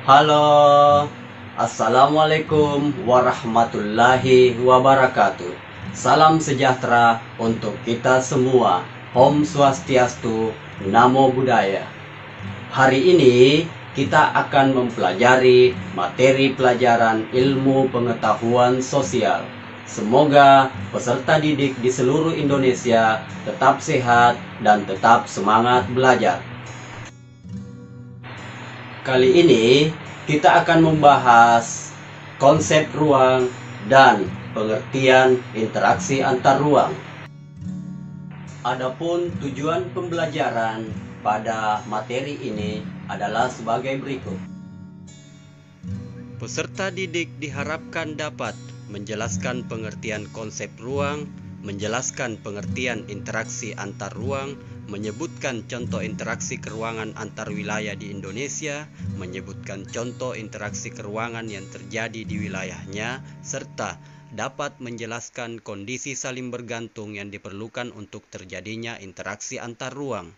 Halo, Assalamualaikum warahmatullahi wabarakatuh. Salam sejahtera untuk kita semua. Om Swastiastu, Namo Buddhaya. Hari ini kita akan mempelajari materi pelajaran ilmu pengetahuan sosial. Semoga peserta didik di seluruh Indonesia tetap sehat dan tetap semangat belajar. Kali ini kita akan membahas konsep ruang dan pengertian interaksi antar ruang. Adapun tujuan pembelajaran pada materi ini adalah sebagai berikut. Peserta didik diharapkan dapat menjelaskan pengertian konsep ruang, menjelaskan pengertian interaksi antar ruang, menyebutkan contoh interaksi keruangan antar wilayah di Indonesia, menyebutkan contoh interaksi keruangan yang terjadi di wilayahnya, serta dapat menjelaskan kondisi saling bergantung yang diperlukan untuk terjadinya interaksi antar ruang.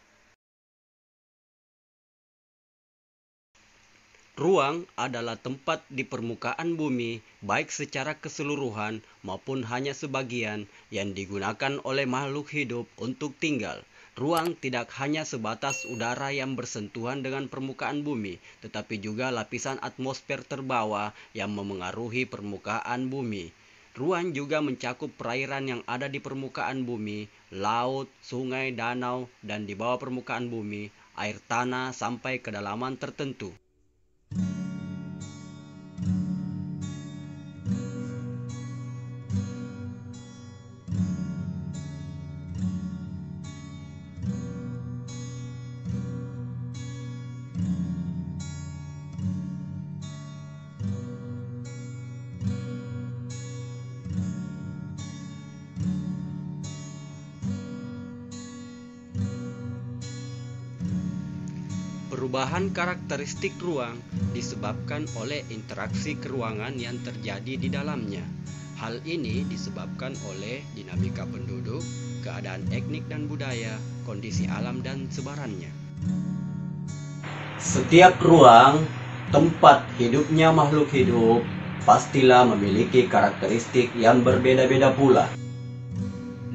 Ruang adalah tempat di permukaan bumi, baik secara keseluruhan maupun hanya sebagian, yang digunakan oleh makhluk hidup untuk tinggal. Ruang tidak hanya sebatas udara yang bersentuhan dengan permukaan bumi, tetapi juga lapisan atmosfer terbawah yang memengaruhi permukaan bumi. Ruang juga mencakup perairan yang ada di permukaan bumi, laut, sungai, danau, dan di bawah permukaan bumi, air tanah sampai kedalaman tertentu. Perubahan karakteristik ruang disebabkan oleh interaksi keruangan yang terjadi di dalamnya. Hal ini disebabkan oleh dinamika penduduk, keadaan etnik dan budaya, kondisi alam dan sebarannya. Setiap ruang, tempat hidupnya makhluk hidup, pastilah memiliki karakteristik yang berbeda-beda pula.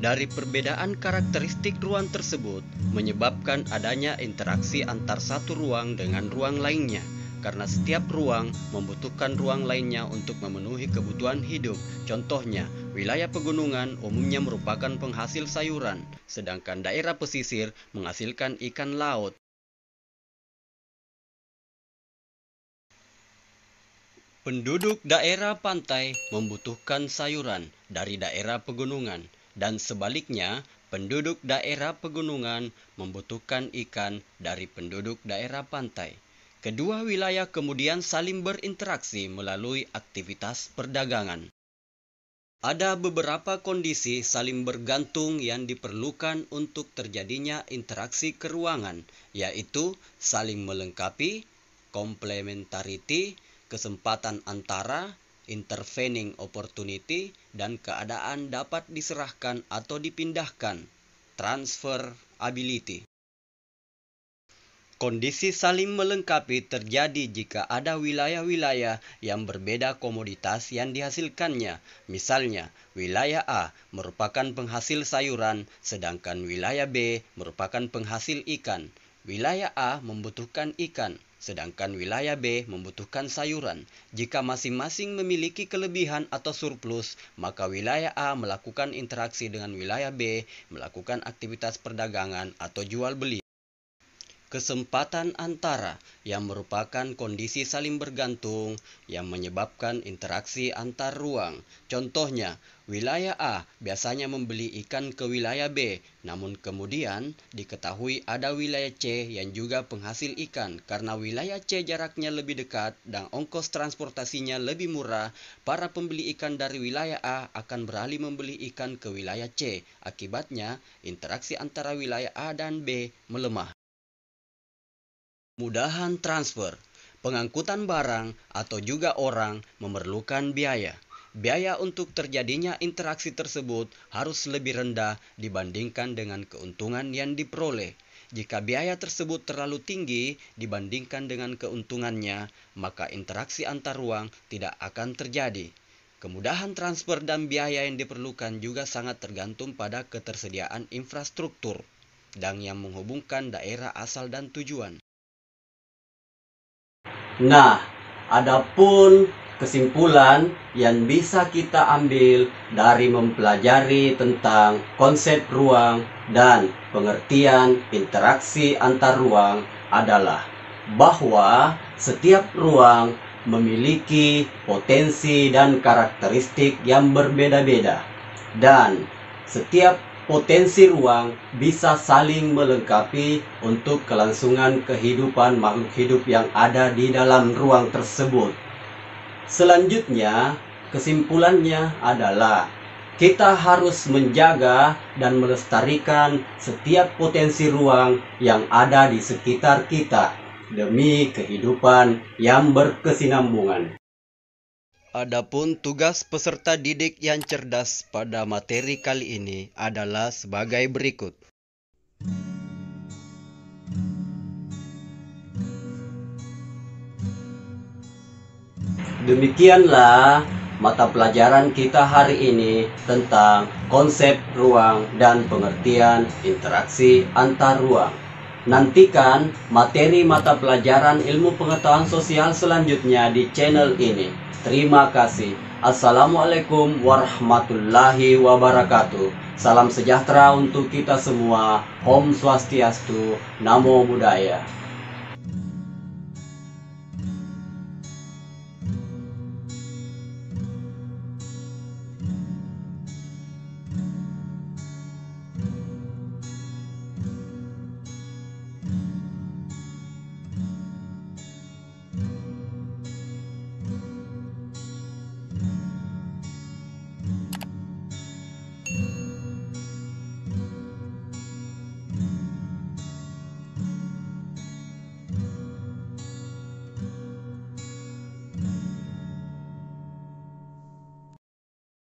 Dari perbedaan karakteristik ruang tersebut menyebabkan adanya interaksi antar satu ruang dengan ruang lainnya, karena setiap ruang membutuhkan ruang lainnya untuk memenuhi kebutuhan hidup. Contohnya, wilayah pegunungan umumnya merupakan penghasil sayuran, sedangkan daerah pesisir menghasilkan ikan laut. Penduduk daerah pantai membutuhkan sayuran dari daerah pegunungan, dan sebaliknya, penduduk daerah pegunungan membutuhkan ikan dari penduduk daerah pantai. Kedua wilayah kemudian saling berinteraksi melalui aktivitas perdagangan. Ada beberapa kondisi saling bergantung yang diperlukan untuk terjadinya interaksi keruangan, yaitu saling melengkapi, complementarity, kesempatan antara, intervening opportunity, dan keadaan dapat diserahkan atau dipindahkan, transferability. Kondisi saling melengkapi terjadi jika ada wilayah-wilayah yang berbeda komoditas yang dihasilkannya. Misalnya, wilayah A merupakan penghasil sayuran, sedangkan wilayah B merupakan penghasil ikan. Wilayah A membutuhkan ikan, sedangkan wilayah B membutuhkan sayuran. Jika masing-masing memiliki kelebihan atau surplus, maka wilayah A melakukan interaksi dengan wilayah B, melakukan aktivitas perdagangan atau jual beli. Kesempatan antara yang merupakan kondisi saling bergantung yang menyebabkan interaksi antar ruang. Contohnya, wilayah A biasanya membeli ikan ke wilayah B, namun kemudian diketahui ada wilayah C yang juga penghasil ikan. Karena wilayah C jaraknya lebih dekat dan ongkos transportasinya lebih murah, para pembeli ikan dari wilayah A akan beralih membeli ikan ke wilayah C. Akibatnya, interaksi antara wilayah A dan B melemah. Mudahan transfer, pengangkutan barang atau juga orang memerlukan biaya. Biaya untuk terjadinya interaksi tersebut harus lebih rendah dibandingkan dengan keuntungan yang diperoleh. Jika biaya tersebut terlalu tinggi dibandingkan dengan keuntungannya, maka interaksi antar ruang tidak akan terjadi. Kemudahan transfer dan biaya yang diperlukan juga sangat tergantung pada ketersediaan infrastruktur dan yang menghubungkan daerah asal dan tujuan. Nah, adapun kesimpulan yang bisa kita ambil dari mempelajari tentang konsep ruang dan pengertian interaksi antar ruang adalah bahwa setiap ruang memiliki potensi dan karakteristik yang berbeda-beda, dan setiap potensi ruang bisa saling melengkapi untuk kelangsungan kehidupan makhluk hidup yang ada di dalam ruang tersebut. Selanjutnya, kesimpulannya adalah kita harus menjaga dan melestarikan setiap potensi ruang yang ada di sekitar kita demi kehidupan yang berkesinambungan. Adapun tugas peserta didik yang cerdas pada materi kali ini adalah sebagai berikut. Demikianlah mata pelajaran kita hari ini tentang konsep ruang dan pengertian interaksi antar ruang. Nantikan materi mata pelajaran ilmu pengetahuan sosial selanjutnya di channel ini. Terima kasih. Assalamualaikum warahmatullahi wabarakatuh. Salam sejahtera untuk kita semua. Om Swastiastu. Namo Buddhaya.